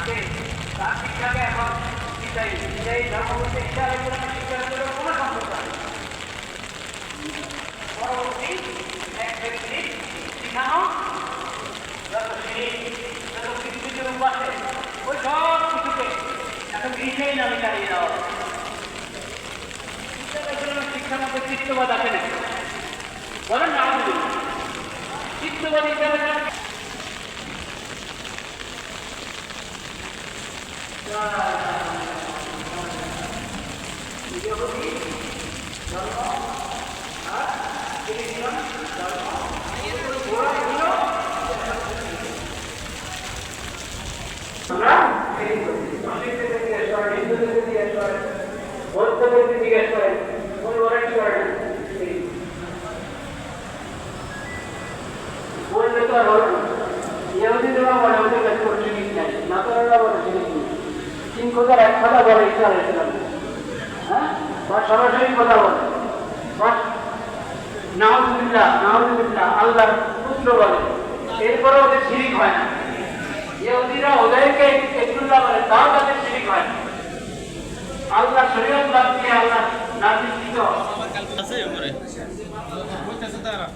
শিক্ষাকে তার শিক্ষাকে এখন বিদায়ী ধর্মবর্তী ঈসা আলাইহিসসালামের শিক্ষার সাথে কোনো সম্পর্ক নেই। পরবর্তী এক ব্যক্তির শিখানো যত শিরিক, যত কৃষ্ণের রূপ আছে, ওই সব কিছুকে এখন ঈসাই নামে চালিয়ে দেওয়া হবে। ঈসা আলাইহিসসালামের শিক্ষার মধ্যে চিত্তবাদ আছে নাকি? বলেন না, আমাদের চিত্তবাদ ঈসা আলাইহিসসালাম ইহুদি ধর্ম আর খ্রিস্টান ধর্ম, ওরা এগুলো আমরা মুসলিমদের জিজ্ঞেস করেন, হিন্দুদের জিজ্ঞেস করেন, বৌদ্ধদের জিজ্ঞেস করেন, ওরা কি করেন বললে তো আর হল না। ইহুদিরা বলে ওদের কাছে কোনো জিনিস নেই, নাসারারা বলে জিনিস নেই, তিন কথার এক কথা বলে ঈসা আলাইহিস সালাম, হ্যাঁ, বা সরাসরি কথা বলে, বা নাউযুবিল্লাহ আল্লাহর পুত্র বলে, এরপরে ওদের শিরিক হয় না। ইহুদিরা ওদেরকে ইবনুল্লাহ বলে, তাও তাদের শিরিক হয় না। আল্লাহ শরীয়ত বাদ দিয়ে আল্লাহ নাজিলকৃত আছে উপরে কইতাছে তারা